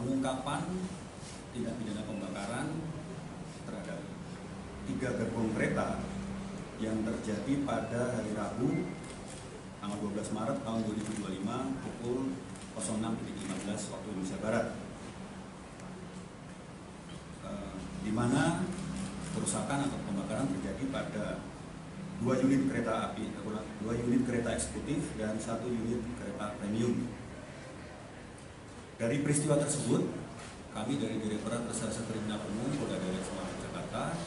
pengungkapan tindak pidana pembakaran terhadap 3 gerbong kereta yang terjadi pada hari Rabu tanggal 12 Maret tahun 2025 pukul 06.15 waktu Indonesia Barat, di mana kerusakan atau pembakaran terjadi pada 2 unit kereta api, 2 unit kereta eksekutif dan 1 unit kereta premium. Dari peristiwa tersebut, kami dari Direktorat Reserse Kriminal Umum Polda Daerah Semarang Jakarta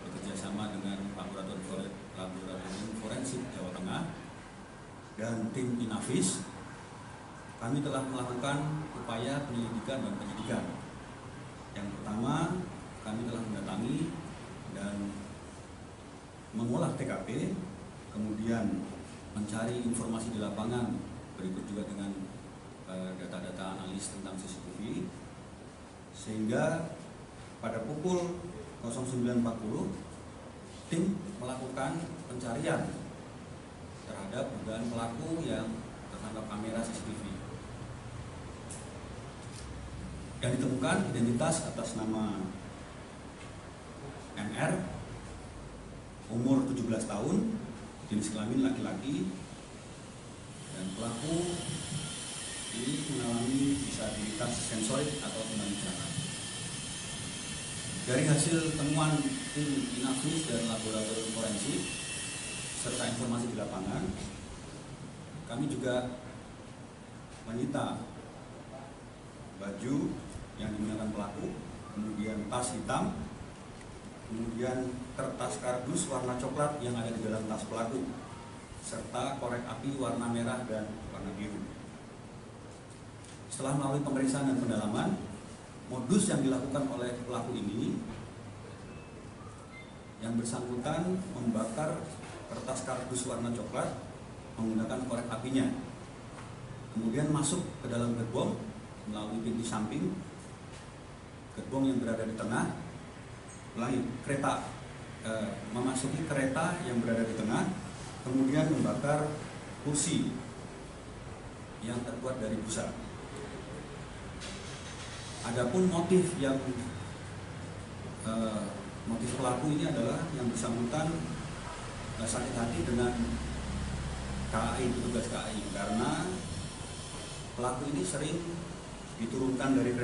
bekerjasama dengan Laboratorium Forensik Jawa Tengah dan tim Inavis, kami telah melakukan upaya penyelidikan dan penyidikan. Yang pertama, kami telah mendatangi dan mengolah TKP, kemudian mencari informasi di lapangan, berikut juga dengan data-data analis tentang CCTV, sehingga pada pukul 09.40 tim melakukan pencarian terhadap dugaan pelaku yang tertangkap kamera CCTV. Yang ditemukan identitas atas nama MR, umur 17 tahun, jenis kelamin laki-laki, dan pelaku ini mengalami disabilitas sensorik atau tunanetra. Dari hasil temuan tim Inavis dan Laboratorium Forensik serta informasi di lapangan, kami juga menyita baju yang digunakan pelaku, kemudian tas hitam, kemudian kertas kardus warna coklat yang ada di dalam tas pelaku, serta korek api warna merah dan warna biru. Setelah melalui pemeriksaan dan pendalaman, modus yang dilakukan oleh pelaku ini yang bersangkutan membakar kertas kardus warna coklat menggunakan korek apinya, kemudian masuk ke dalam gerbong melalui pintu samping, gerbong yang berada di tengah, memasuki kereta yang berada di tengah, kemudian membakar kursi yang terbuat dari busa. Adapun motif pelaku ini adalah yang bersangkutan sakit hati dengan KAI, petugas KAI, karena pelaku ini sering diturunkan dari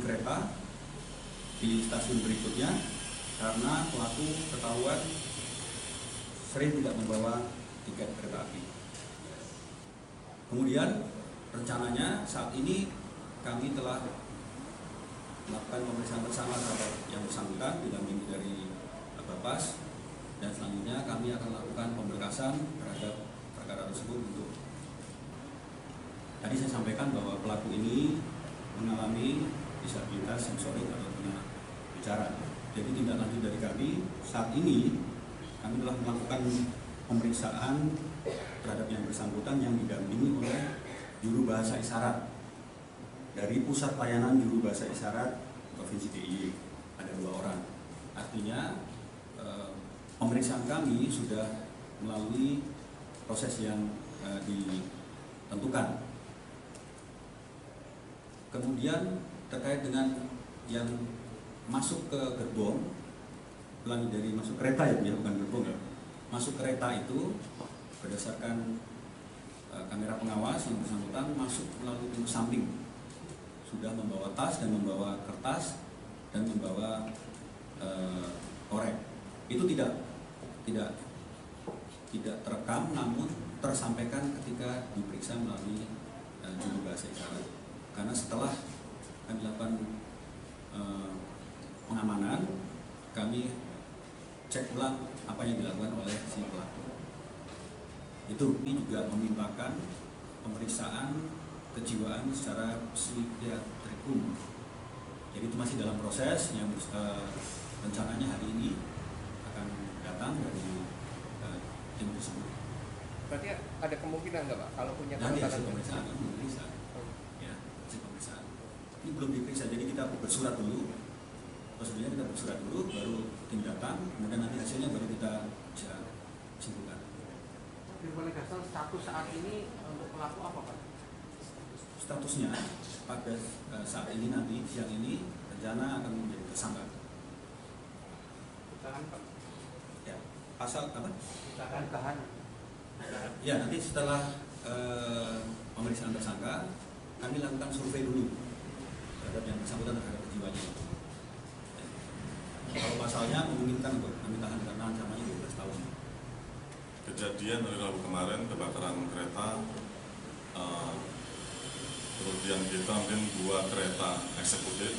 kereta di stasiun berikutnya karena pelaku ketahuan sering tidak membawa tiket kereta api. Kemudian rencananya saat ini kami telah melakukan pemeriksaan bersama terhadap yang bersangkutan didampingi dari Bapas, dan selanjutnya kami akan melakukan pemberkasan terhadap perkara tersebut. Untuk tadi saya sampaikan bahwa pelaku ini mengalami disabilitas sensorik atau tunawicara. Jadi tindak lanjut dari kami saat ini, kami telah melakukan pemeriksaan terhadap yang bersangkutan yang didampingi oleh juru bahasa isyarat dari Pusat Layanan Juru Bahasa Isyarat Provinsi DIY. Ada 2 orang. Artinya pemeriksaan kami sudah melalui proses yang ditentukan. Kemudian terkait dengan yang masuk ke gerbong, dari masuk kereta ya, bukan gerbong ya. Masuk kereta itu berdasarkan kamera pengawas yang bersangkutan masuk melalui pintu samping, sudah membawa tas dan membawa kertas dan membawa korek. Itu tidak terekam, namun tersampaikan ketika diperiksa melalui juru bahasa isyarat. Karena setelah kami lakukan pengamanan, kami cek ulang apa yang dilakukan oleh si pelaku. Itu juga memintakan pemeriksaan kejiwaan secara psikiatrikum. Jadi itu masih dalam proses yang rencananya hari ini akan datang dari tim tersebut. Berarti ada kemungkinan nggak Pak kalau punya nanti hasil pemeriksaan ya, hasil pemeriksaan ini belum diperiksa, jadi kita bersurat dulu, prosedurnya kita bersurat dulu, baru tim datang, kemudian nanti hasilnya baru kita bisa simpulkan. Di Penegasan status saat ini untuk pelaku apa Pak? statusnya pada saat ini nanti siang ini rencana akan menjadi tersangka. Tahan Pak. Ya, pasal apa? Tahan. Ya, nanti setelah pemeriksaan tersangka kami lakukan survei dulu terhadap yang bersangkutan terhadap kejiwaannya. Kalau pasalnya memungkinkan untuk kami tahan karena ancamannya 12 tahun. Kejadian hari Rabu kemarin kebakaran kereta, kemudian kita mungkin 2 kereta eksekutif,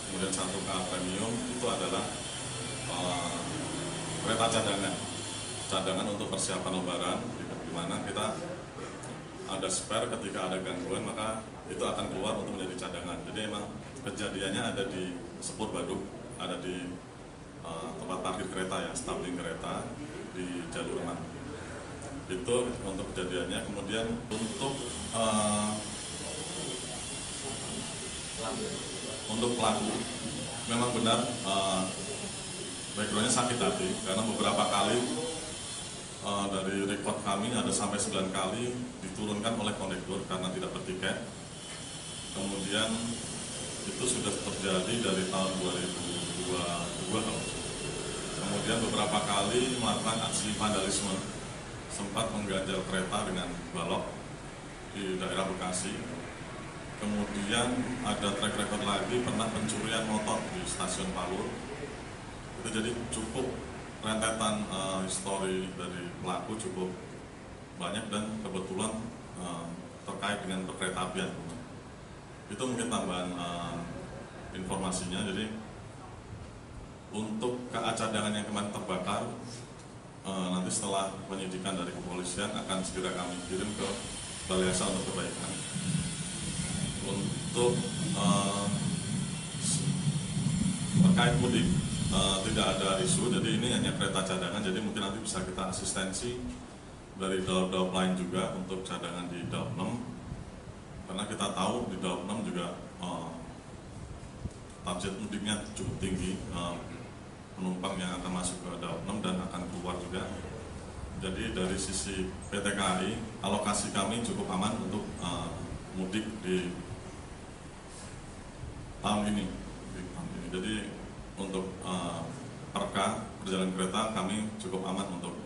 kemudian 1 KA premium itu adalah kereta cadangan untuk persiapan lebaran, di mana kita ada spare ketika ada gangguan maka itu akan keluar untuk menjadi cadangan. Jadi emang kejadiannya ada di Sepur Baduk, ada di tempat parkir kereta ya, stabling kereta di jalur 6. Itu untuk kejadiannya. Kemudian untuk pelaku memang benar backgroundnya sakit hati karena beberapa kali dari rekod kami ada sampai 9 kali diturunkan oleh kondektur karena tidak bertiket. Kemudian itu sudah terjadi dari tahun 2022. Kemudian beberapa kali melakukan aksi vandalisme, sempat mengganjal kereta dengan balok di daerah Bekasi. Kemudian ada track record lagi pernah pencurian motor di stasiun Palur. Itu jadi cukup rentetan histori dari pelaku cukup banyak dan kebetulan terkait dengan perkereta apian. Itu mungkin tambahan informasinya. Jadi untuk KA cadangan yang kemarin terbakar, nanti setelah penyidikan dari kepolisian akan segera kami kirim ke Balai Asa untuk perbaikan. Untuk terkait mudik tidak ada isu, jadi ini hanya kereta cadangan, jadi mungkin nanti bisa kita asistensi dari daop-daop lain juga untuk cadangan di daop 6. Karena kita tahu di daop 6 juga target mudiknya cukup tinggi, penumpang yang akan masuk ke daop 6 dan akan keluar juga. Jadi dari sisi PT KAI, alokasi kami cukup aman untuk mudik di tahun ini. Jadi untuk perka perjalanan kereta kami cukup aman untuk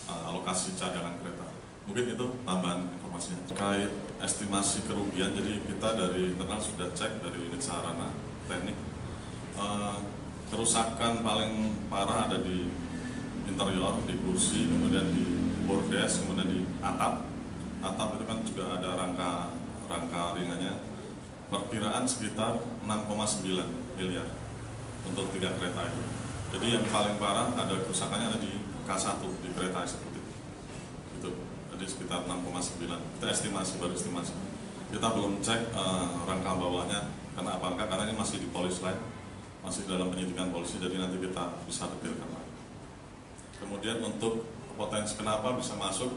alokasi cadangan kereta. Mungkin itu tambahan informasinya. Terkait estimasi kerugian, jadi kita dari internal sudah cek dari unit sarana teknik. Kerusakan paling parah ada di interior, di kursi, kemudian di bordes, kemudian di atap. Atap itu kan juga ada rangka ringannya. Perkiraan sekitar 6,9 miliar untuk 3 kereta itu. Jadi yang paling parah ada kerusakannya ada di K1 di kereta eksekutif. Itu. Jadi sekitar 6,9. Itu estimasi, baru estimasi. Kita belum cek rangka bawahnya karena apakah karena ini masih di police line, masih dalam penyidikan polisi, jadi nanti kita bisa detailkan lagi. Kemudian untuk potensi kenapa bisa masuk,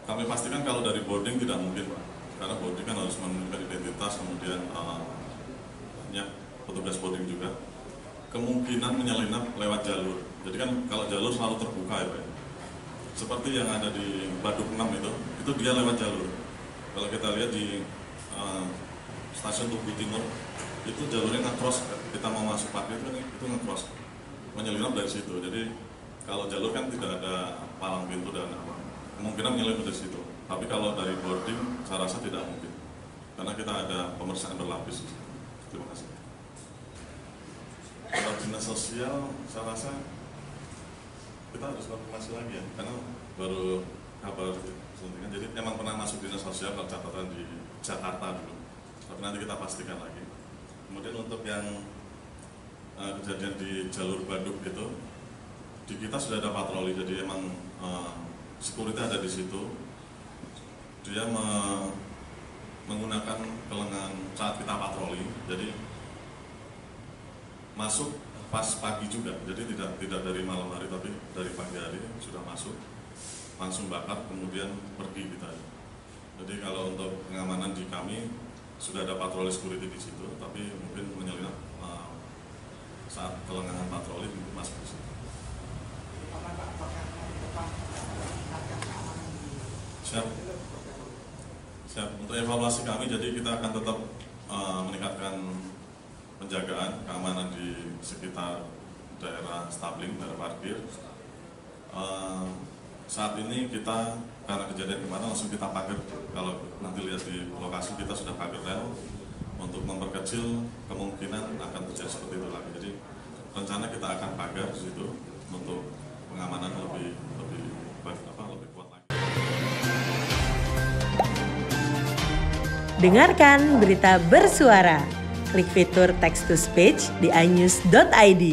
kami pastikan kalau dari boarding tidak mungkin, Pak. Karena boarding kan harus menunjukkan identitas, kemudian banyak petugas boarding juga. Kemungkinan menyelinap lewat jalur. Jadi kan kalau jalur selalu terbuka ya, Pak. Seperti yang ada di Baduk 6 itu dia lewat jalur. Kalau kita lihat di stasiun Tugu Timur, itu jalurnya nge-cross. Kita mau masuk parkir itu nge-cross, menyelinap dari situ. Jadi kalau jalur kan tidak ada palang pintu dan apa, kemungkinan menyelinap dari situ. Tapi kalau dari boarding, saya rasa tidak mungkin, karena kita ada pemeriksaan berlapis. Terima kasih. Kalau dinas sosial, saya rasa kita harus konfirmasi lagi ya, karena baru kabar suntikan. Jadi emang pernah masuk dinas sosial kalau catatan di Jakarta dulu, tapi nanti kita pastikan lagi. Kemudian untuk yang kejadian di jalur Baduk itu, di kita sudah ada patroli, jadi emang security ada di situ. Dia menggunakan kelengan saat kita patroli, jadi masuk pas pagi juga, jadi tidak dari malam hari tapi dari pagi hari sudah masuk, langsung bakar kemudian pergi kita. Jadi kalau untuk pengamanan di kami sudah ada patroli security di situ, tapi mungkin menyelinap saat kelengahan patroli masuk di situ. Siap. Siap. Untuk evaluasi kami, jadi kita akan tetap meningkatkan penjagaan keamanan di sekitar daerah stabling, daerah parkir. Saat ini kita karena kejadian kemarin langsung kita pagar. Kalau nanti lihat di lokasi kita sudah pagar rel untuk memperkecil kemungkinan akan terjadi seperti itu lagi. Jadi rencana kita akan pagar di situ untuk pengamanan lebih kuat lagi. Dengarkan berita bersuara. Klik fitur text to speech di inews.id.